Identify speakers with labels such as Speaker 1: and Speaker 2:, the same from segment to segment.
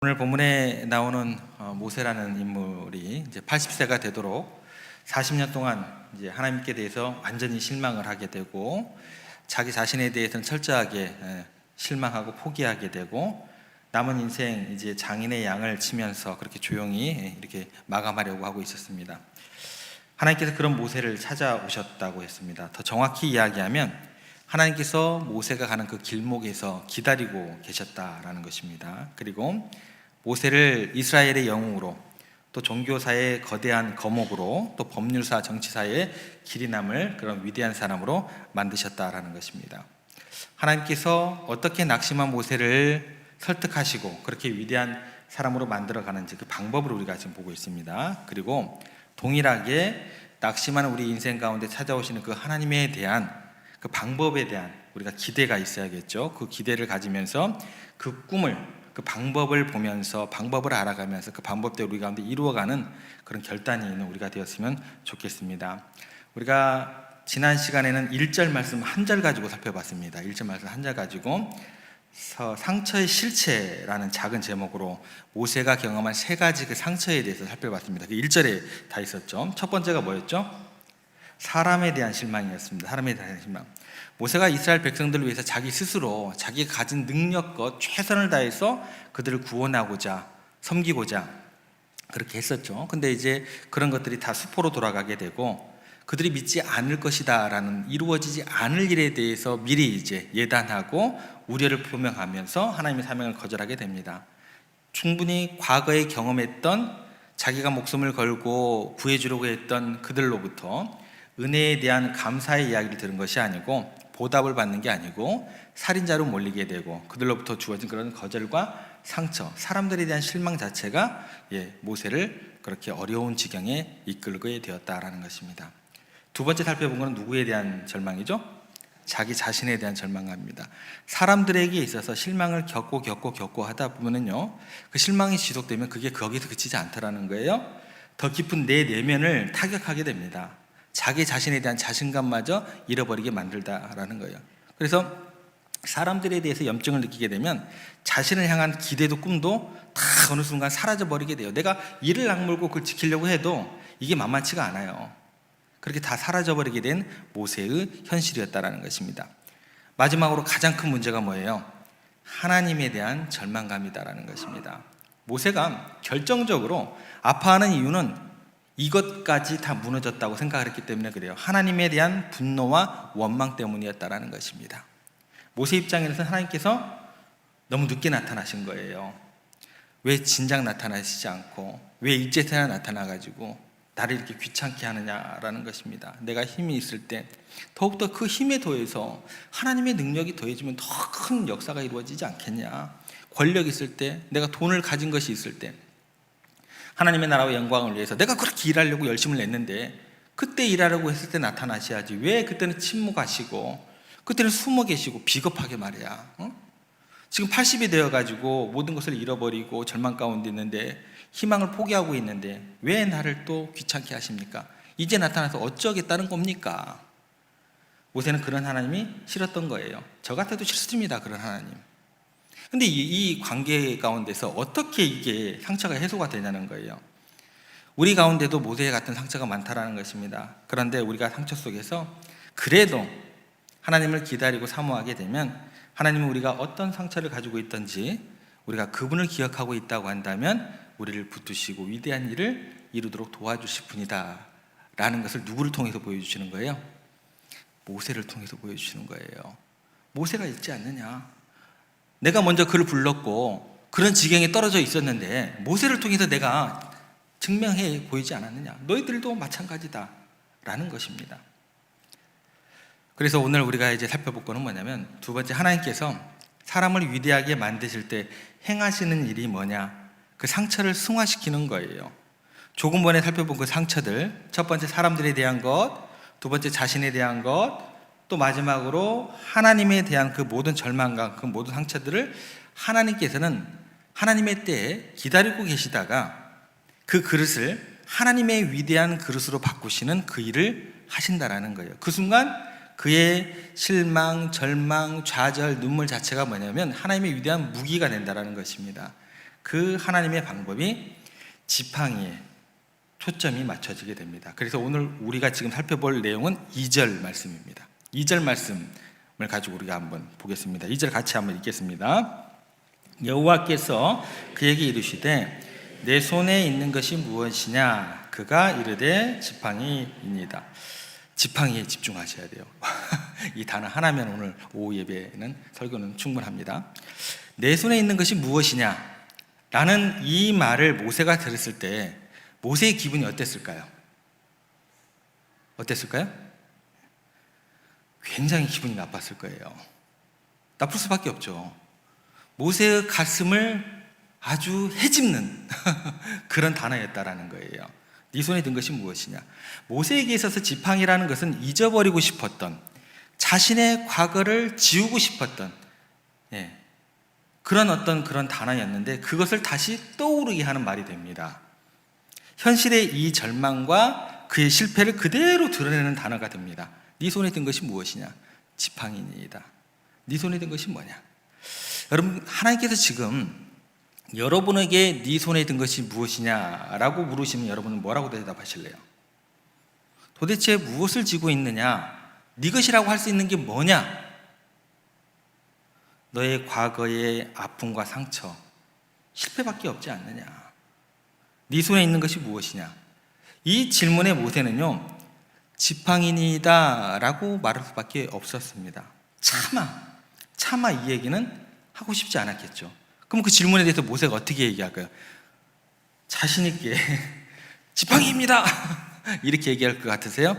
Speaker 1: 오늘 본문에 나오는 모세라는 인물이 이제 80세가 되도록 40년 동안 이제 하나님께 대해서 완전히 실망을 하게 되고 자기 자신에 대해서는 철저하게 실망하고 포기하게 되고 남은 인생 이제 장인의 양을 치면서 그렇게 조용히 이렇게 마감하려고 하고 있었습니다. 하나님께서 그런 모세를 찾아오셨다고 했습니다. 더 정확히 이야기하면 하나님께서 모세가 가는 그 길목에서 기다리고 계셨다라는 것입니다. 그리고 모세를 이스라엘의 영웅으로, 또 종교사의 거대한 거목으로, 또 법률사, 정치사의 길이 남을 그런 위대한 사람으로 만드셨다라는 것입니다. 하나님께서 어떻게 낙심한 모세를 설득하시고 그렇게 위대한 사람으로 만들어가는지 그 방법을 우리가 지금 보고 있습니다. 그리고 동일하게 낙심하는 우리 인생 가운데 찾아오시는 그 하나님에 대한 그 방법에 대한 우리가 기대가 있어야겠죠. 그 기대를 가지면서 그 꿈을, 그 방법을 보면서 방법을 알아가면서 그 방법대로 우리 가운데 이루어가는 그런 결단이 있는 우리가 되었으면 좋겠습니다. 우리가 지난 시간에는 1절 말씀 한 절 가지고 살펴봤습니다. 1절 말씀 한 절 가지고 상처의 실체라는 작은 제목으로 모세가 경험한 세 가지 그 상처에 대해서 살펴봤습니다. 그 1절에 다 있었죠. 첫 번째가 뭐였죠? 사람에 대한 실망이었습니다. 사람에 대한 실망. 모세가 이스라엘 백성들을 위해서 자기 스스로 자기가 가진 능력껏 최선을 다해서 그들을 구원하고자, 섬기고자 그렇게 했었죠. 근데 이제 그런 것들이 다 수포로 돌아가게 되고 그들이 믿지 않을 것이다 라는 이루어지지 않을 일에 대해서 미리 이제 예단하고 우려를 표명하면서 하나님의 사명을 거절하게 됩니다. 충분히 과거에 경험했던 자기가 목숨을 걸고 구해주려고 했던 그들로부터 은혜에 대한 감사의 이야기를 들은 것이 아니고 보답을 받는 게 아니고 살인자로 몰리게 되고 그들로부터 주어진 그런 거절과 상처, 사람들에 대한 실망 자체가 모세를 그렇게 어려운 지경에 이끌게 되었다라는 것입니다. 두 번째 살펴본 것은 누구에 대한 절망이죠? 자기 자신에 대한 절망입니다. 사람들에게 있어서 실망을 겪고 하다 보면은요, 그 실망이 지속되면 그게 거기서 그치지 않더라는 거예요. 더 깊은 내 내면을 타격하게 됩니다. 자기 자신에 대한 자신감마저 잃어버리게 만들다라는 거예요. 그래서 사람들에 대해서 염증을 느끼게 되면 자신을 향한 기대도 꿈도 다 어느 순간 사라져버리게 돼요. 내가 이를 악물고 그걸 지키려고 해도 이게 만만치가 않아요. 그렇게 다 사라져버리게 된 모세의 현실이었다라는 것입니다. 마지막으로 가장 큰 문제가 뭐예요? 하나님에 대한 절망감이다라는 것입니다. 모세가 결정적으로 아파하는 이유는 이것까지 다 무너졌다고 생각을 했기 때문에 그래요. 하나님에 대한 분노와 원망 때문이었다라는 것입니다. 모세 입장에서는 하나님께서 너무 늦게 나타나신 거예요. 왜 진작 나타나시지 않고 왜 이제서야 나타나가지고 나를 이렇게 귀찮게 하느냐라는 것입니다. 내가 힘이 있을 때 더욱더 그 힘에 더해서 하나님의 능력이 더해지면 더 큰 역사가 이루어지지 않겠냐. 권력이 있을 때, 내가 돈을 가진 것이 있을 때 하나님의 나라와 영광을 위해서 내가 그렇게 일하려고 열심을 냈는데 그때 일하려고 했을 때 나타나셔야지. 왜 그때는 침묵하시고 그때는 숨어 계시고 비겁하게 말이야. 지금 80이 되어가지고 모든 것을 잃어버리고 절망 가운데 있는데 희망을 포기하고 있는데 왜 나를 또 귀찮게 하십니까? 이제 나타나서 어쩌겠다는 겁니까? 모세는 그런 하나님이 싫었던 거예요. 저 같아도 싫습니다, 그런 하나님. 근데 이 관계 가운데서 어떻게 이게 상처가 해소가 되냐는 거예요. 우리 가운데도 모세 같은 상처가 많다라는 것입니다. 그런데 우리가 상처 속에서 그래도 하나님을 기다리고 사모하게 되면 하나님은 우리가 어떤 상처를 가지고 있든지 우리가 그분을 기억하고 있다고 한다면 우리를 붙드시고 위대한 일을 이루도록 도와주실 분이다 라는 것을 누구를 통해서 보여주시는 거예요? 모세를 통해서 보여주시는 거예요. 모세가 있지 않느냐? 내가 먼저 그를 불렀고 그런 지경에 떨어져 있었는데 모세를 통해서 내가 증명해 보이지 않았느냐? 너희들도 마찬가지다 라는 것입니다. 그래서 오늘 우리가 이제 살펴볼 거는 뭐냐면 두 번째, 하나님께서 사람을 위대하게 만드실 때 행하시는 일이 뭐냐? 그 상처를 승화시키는 거예요. 조금 전에 살펴본 그 상처들, 첫 번째 사람들에 대한 것, 두 번째 자신에 대한 것, 또 마지막으로 하나님에 대한 그 모든 절망과 그 모든 상처들을 하나님께서는 하나님의 때에 기다리고 계시다가 그 그릇을 하나님의 위대한 그릇으로 바꾸시는 그 일을 하신다라는 거예요. 그 순간 그의 실망, 절망, 좌절, 눈물 자체가 뭐냐면 하나님의 위대한 무기가 된다라는 것입니다. 그 하나님의 방법이 지팡이에 초점이 맞춰지게 됩니다. 그래서 오늘 우리가 지금 살펴볼 내용은 2절 말씀입니다. 2절 말씀을 가지고 우리가 한번 보겠습니다. 2절 같이 한번 읽겠습니다. 여호와께서 그에게 이르시되 내 손에 있는 것이 무엇이냐? 그가 이르되 지팡이입니다. 지팡이에 집중하셔야 돼요. 이 단어 하나면 오늘 오후 예배는 설교는 충분합니다. 내 손에 있는 것이 무엇이냐? 라는 이 말을 모세가 들었을 때 모세의 기분이 어땠을까요? 어땠을까요? 굉장히 기분이 나빴을 거예요. 나쁠 수밖에 없죠. 모세의 가슴을 아주 헤집는 그런 단어였다라는 거예요. 네 손에 든 것이 무엇이냐? 모세에게 있어서 지팡이라는 것은 잊어버리고 싶었던, 자신의 과거를 지우고 싶었던 그런 단어였는데 그것을 다시 떠오르게 하는 말이 됩니다. 현실의 이 절망과 그의 실패를 그대로 드러내는 단어가 됩니다. 네 손에 든 것이 무엇이냐? 지팡이니이다. 네 손에 든 것이 뭐냐? 여러분, 하나님께서 지금 여러분에게 네 손에 든 것이 무엇이냐라고 물으시면 여러분은 뭐라고 대답하실래요? 도대체 무엇을 쥐고 있느냐? 네 것이라고 할 수 있는 게 뭐냐? 너의 과거의 아픔과 상처, 실패밖에 없지 않느냐? 네 손에 있는 것이 무엇이냐? 이 질문에 모세는요, 지팡이니다 라고 말할 수밖에 없었습니다. 차마 이 얘기는 하고 싶지 않았겠죠. 그럼 그 질문에 대해서 모세가 어떻게 얘기할까요? 자신 있게 지팡이입니다 이렇게 얘기할 것 같으세요?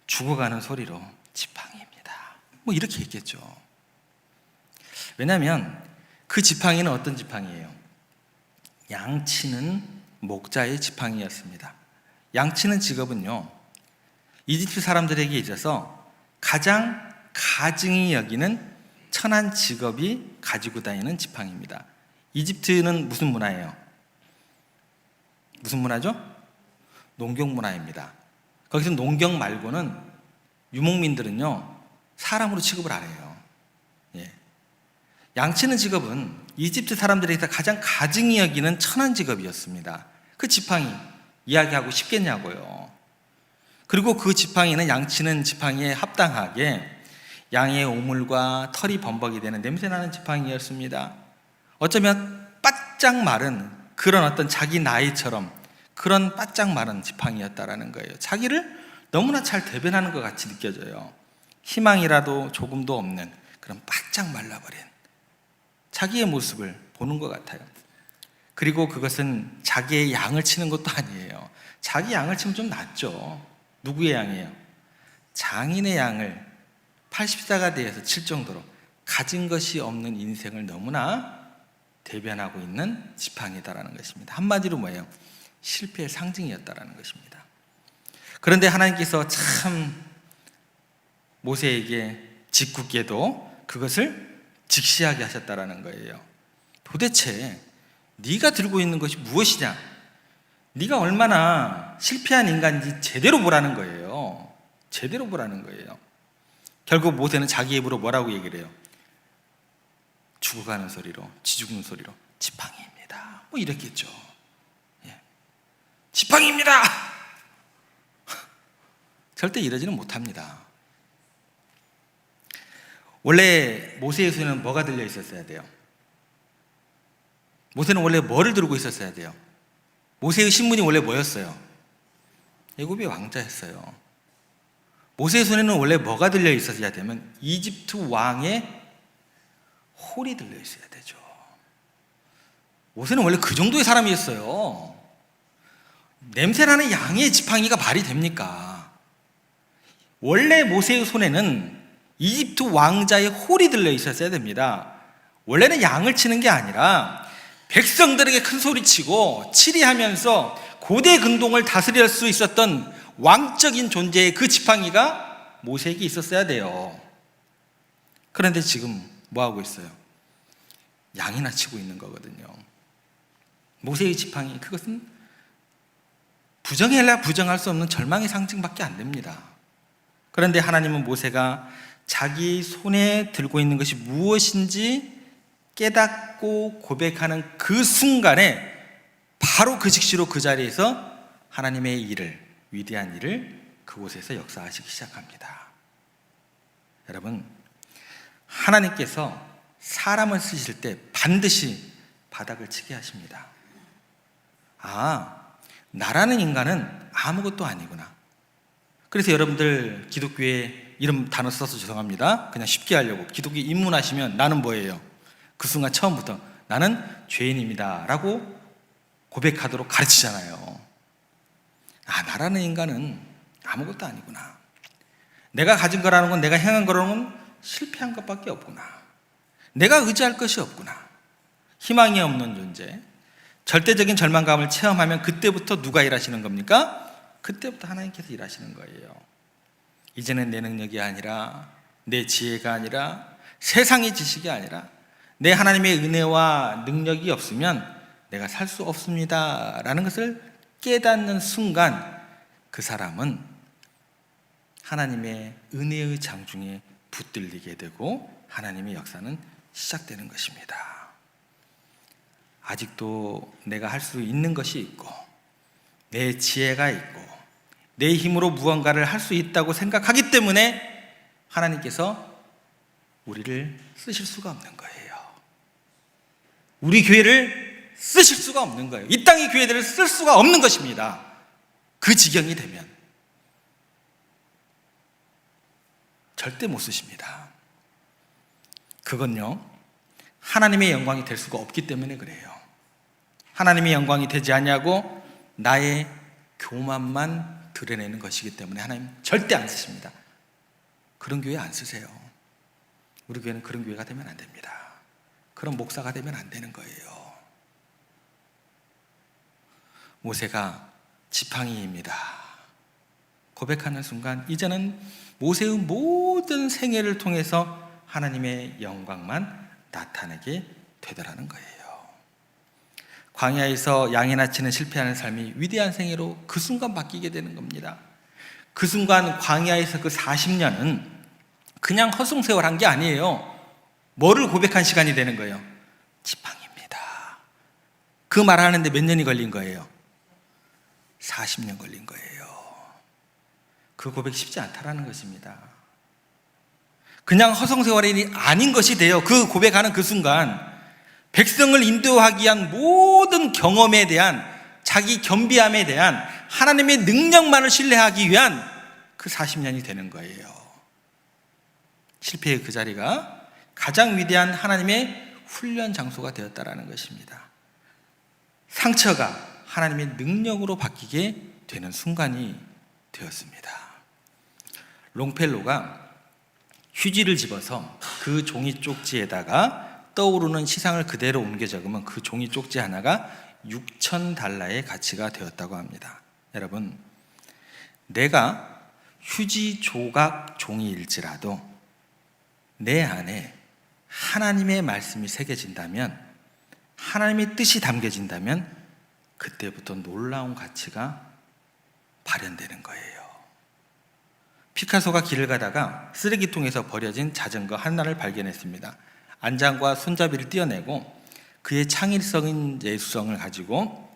Speaker 1: 죽어가는 소리로 지팡이입니다 뭐 이렇게 얘기했죠. 왜냐하면 그 지팡이는 어떤 지팡이예요? 양치는 목자의 지팡이였습니다. 양치는 직업은요, 이집트 사람들에게 있어서 가장 가증히 여기는 천한 직업이 가지고 다니는 지팡이입니다. 이집트는 무슨 문화예요? 무슨 문화죠? 농경 문화입니다. 거기서 농경 말고는 유목민들은요, 사람으로 취급을 안 해요. 양치는 직업은 이집트 사람들에게서 가장 가증히 여기는 천한 직업이었습니다. 그 지팡이 이야기하고 싶겠냐고요. 그리고 그 지팡이는 양치는 지팡이에 합당하게 양의 오물과 털이 범벅이 되는 냄새나는 지팡이였습니다. 어쩌면 바짝 마른 그런 어떤 자기 나이처럼 그런 바짝 마른 지팡이였다라는 거예요. 자기를 너무나 잘 대변하는 것 같이 느껴져요. 희망이라도 조금도 없는 그런 바짝 말라버린 자기의 모습을 보는 것 같아요. 그리고 그것은 자기의 양을 치는 것도 아니에요. 자기 양을 치면 좀 낫죠. 누구의 양이에요? 장인의 양을 80세가 되어서 칠 정도로 가진 것이 없는 인생을 너무나 대변하고 있는 지팡이다라는 것입니다. 한마디로 뭐예요? 실패의 상징이었다라는 것입니다. 그런데 하나님께서 참 모세에게 짓궂게도 그것을 직시하게 하셨다라는 거예요. 도대체 네가 들고 있는 것이 무엇이냐? 네가 얼마나 실패한 인간인지 제대로 보라는 거예요. 제대로 보라는 거예요. 결국 모세는 자기 입으로 뭐라고 얘기를 해요? 죽어가는 소리로, 쥐죽는 소리로 지팡이입니다 뭐 이랬겠죠. 지팡이입니다 절대 이러지는 못합니다. 원래 모세의 손에는 뭐가 들려 있었어야 돼요? 모세는 원래 뭐를 들고 있었어야 돼요? 모세의 신분이 원래 뭐였어요? 애굽의 왕자였어요. 모세의 손에는 원래 뭐가 들려 있었어야 되면 이집트 왕의 홀이 들려 있어야 되죠. 모세는 원래 그 정도의 사람이었어요. 냄새나는 양의 지팡이가 말이 됩니까? 원래 모세의 손에는 이집트 왕자의 홀이 들려 있었어야 됩니다. 원래는 양을 치는 게 아니라 백성들에게 큰 소리치고 치리하면서 고대 근동을 다스릴 수 있었던 왕적인 존재의 그 지팡이가 모세에게 있었어야 돼요. 그런데 지금 뭐하고 있어요? 양이나 치고 있는 거거든요. 모세의 지팡이, 그것은 부정해야 부정할 수 없는 절망의 상징밖에 안 됩니다. 그런데 하나님은 모세가 자기 손에 들고 있는 것이 무엇인지 깨닫고 고백하는 그 순간에 바로 그 즉시로 그 자리에서 하나님의 일을, 위대한 일을 그곳에서 역사하시기 시작합니다. 여러분, 하나님께서 사람을 쓰실 때 반드시 바닥을 치게 하십니다. 나라는 인간은 아무것도 아니구나. 그래서 여러분들 기독교에 이런 단어 써서 죄송합니다. 그냥 쉽게 하려고 기독교 입문하시면 나는 뭐예요? 그 순간 처음부터 나는 죄인입니다 라고 고백하도록 가르치잖아요. 나라는 인간은 아무것도 아니구나. 내가 가진 거라는 건, 내가 행한 거라는 건 실패한 것밖에 없구나. 내가 의지할 것이 없구나. 희망이 없는 존재, 절대적인 절망감을 체험하면 그때부터 누가 일하시는 겁니까? 그때부터 하나님께서 일하시는 거예요. 이제는 내 능력이 아니라, 내 지혜가 아니라, 세상의 지식이 아니라 내 하나님의 은혜와 능력이 없으면 내가 살 수 없습니다 라는 것을 깨닫는 순간 그 사람은 하나님의 은혜의 장중에 붙들리게 되고 하나님의 역사는 시작되는 것입니다. 아직도 내가 할 수 있는 것이 있고 내 지혜가 있고 내 힘으로 무언가를 할 수 있다고 생각하기 때문에 하나님께서 우리를 쓰실 수가 없는 거예요. 우리 교회를 쓰실 수가 없는 거예요. 이 땅의 교회들을 쓸 수가 없는 것입니다. 그 지경이 되면 절대 못 쓰십니다. 그건요, 하나님의 영광이 될 수가 없기 때문에 그래요. 하나님의 영광이 되지 않냐고 나의 교만만 드러내는 것이기 때문에 하나님 절대 안 쓰십니다. 그런 교회 안 쓰세요. 우리 교회는 그런 교회가 되면 안 됩니다. 그런 목사가 되면 안 되는 거예요. 모세가 지팡이입니다 고백하는 순간 이제는 모세의 모든 생애를 통해서 하나님의 영광만 나타내게 되더라는 거예요. 광야에서 양이나 치는 실패하는 삶이 위대한 생애로 그 순간 바뀌게 되는 겁니다. 그 순간 광야에서 그 40년은 그냥 허송세월한 게 아니에요. 뭐를 고백한 시간이 되는 거예요? 지팡이입니다. 그 말하는데 몇 년이 걸린 거예요? 40년 걸린 거예요. 그 고백 쉽지 않다라는 것입니다. 그냥 허송세월이 아닌 것이 돼요. 그 고백하는 그 순간 백성을 인도하기 위한 모든 경험에 대한, 자기 겸비함에 대한 하나님의 능력만을 신뢰하기 위한 그 40년이 되는 거예요. 실패의 그 자리가 가장 위대한 하나님의 훈련 장소가 되었다라는 것입니다. 상처가 하나님의 능력으로 바뀌게 되는 순간이 되었습니다. 롱펠로가 휴지를 집어서 그 종이 쪽지에다가 떠오르는 시상을 그대로 옮겨 적으면 그 종이 쪽지 하나가 6,000달러의 가치가 되었다고 합니다. 여러분, 내가 휴지 조각 종이일지라도 내 안에 하나님의 말씀이 새겨진다면, 하나님의 뜻이 담겨진다면 그때부터 놀라운 가치가 발현되는 거예요. 피카소가 길을 가다가 쓰레기통에서 버려진 자전거 하나를 발견했습니다. 안장과 손잡이를 떼어내고 그의 창의성인 예술성을 가지고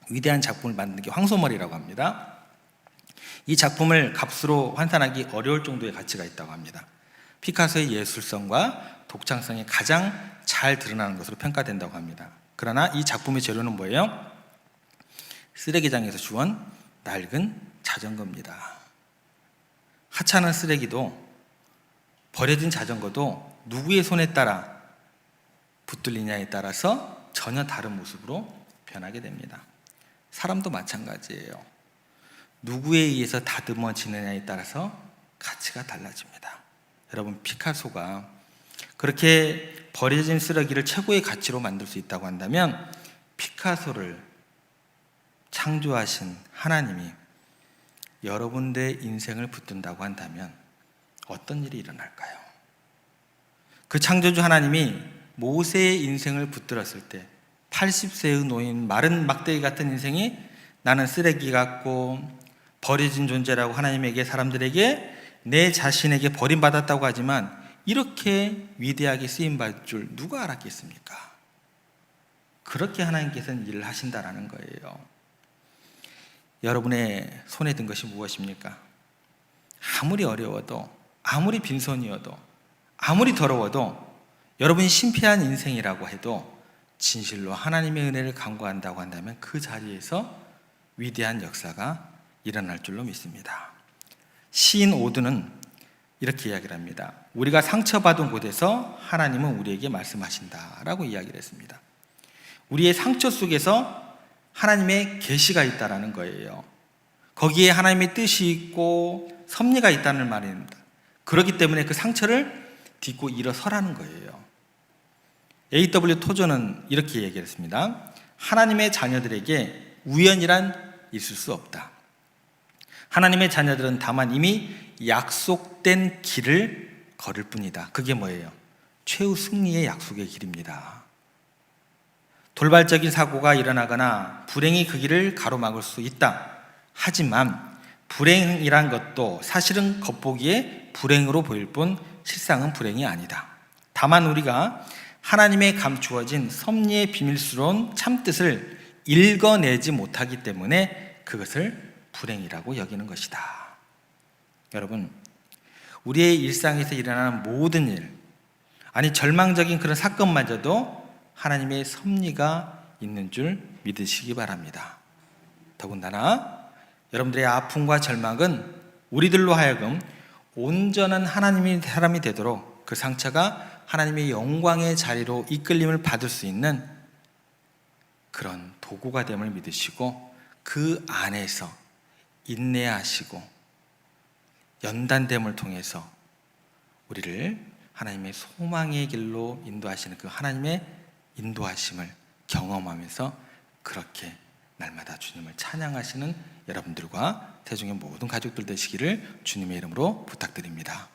Speaker 1: 위대한 작품을 만드는 게 황소머리라고 합니다. 이 작품을 값으로 환산하기 어려울 정도의 가치가 있다고 합니다. 피카소의 예술성과 독창성이 가장 잘 드러나는 것으로 평가된다고 합니다. 그러나 이 작품의 재료는 뭐예요? 쓰레기장에서 주운 낡은 자전거입니다. 하찮은 쓰레기도, 버려진 자전거도 누구의 손에 따라 붙들리냐에 따라서 전혀 다른 모습으로 변하게 됩니다. 사람도 마찬가지예요. 누구에 의해서 다듬어지느냐에 따라서 가치가 달라집니다. 여러분, 피카소가 그렇게 버려진 쓰레기를 최고의 가치로 만들 수 있다고 한다면 피카소를 창조하신 하나님이 여러분들의 인생을 붙든다고 한다면 어떤 일이 일어날까요? 그 창조주 하나님이 모세의 인생을 붙들었을 때 80세의 노인, 마른 막대기 같은 인생이 나는 쓰레기 같고 버려진 존재라고 하나님에게, 사람들에게, 내 자신에게 버림받았다고 하지만 이렇게 위대하게 쓰임받을 줄 누가 알았겠습니까? 그렇게 하나님께서는 일을 하신다라는 거예요. 여러분의 손에 든 것이 무엇입니까? 아무리 어려워도, 아무리 빈손이어도, 아무리 더러워도, 여러분이 심피한 인생이라고 해도 진실로 하나님의 은혜를 간구한다고 한다면 그 자리에서 위대한 역사가 일어날 줄로 믿습니다. 시인 오드는 이렇게 이야기를 합니다. 우리가 상처받은 곳에서 하나님은 우리에게 말씀하신다라고 이야기를 했습니다. 우리의 상처 속에서 하나님의 계시가 있다라는 거예요. 거기에 하나님의 뜻이 있고 섭리가 있다는 말입니다. 그렇기 때문에 그 상처를 딛고 일어서라는 거예요. A.W. 토저는 이렇게 얘기했습니다. 하나님의 자녀들에게 우연이란 있을 수 없다. 하나님의 자녀들은 다만 이미 약속된 길을 걸을 뿐이다. 그게 뭐예요? 최후 승리의 약속의 길입니다. 돌발적인 사고가 일어나거나 불행이 그 길을 가로막을 수 있다. 하지만 불행이란 것도 사실은 겉보기에 불행으로 보일 뿐 실상은 불행이 아니다. 다만 우리가 하나님의 감추어진 섭리의 비밀스러운 참뜻을 읽어내지 못하기 때문에 그것을 불행이라고 여기는 것이다. 여러분, 우리의 일상에서 일어나는 모든 일, 아니 절망적인 그런 사건마저도 하나님의 섭리가 있는 줄 믿으시기 바랍니다. 더군다나 여러분들의 아픔과 절망은 우리들로 하여금 온전한 하나님의 사람이 되도록 그 상처가 하나님의 영광의 자리로 이끌림을 받을 수 있는 그런 도구가 됨을 믿으시고 그 안에서 인내하시고 연단됨을 통해서 우리를 하나님의 소망의 길로 인도하시는 그 하나님의 인도하심을 경험하면서 그렇게 날마다 주님을 찬양하시는 여러분들과 태중의 모든 가족들 되시기를 주님의 이름으로 부탁드립니다.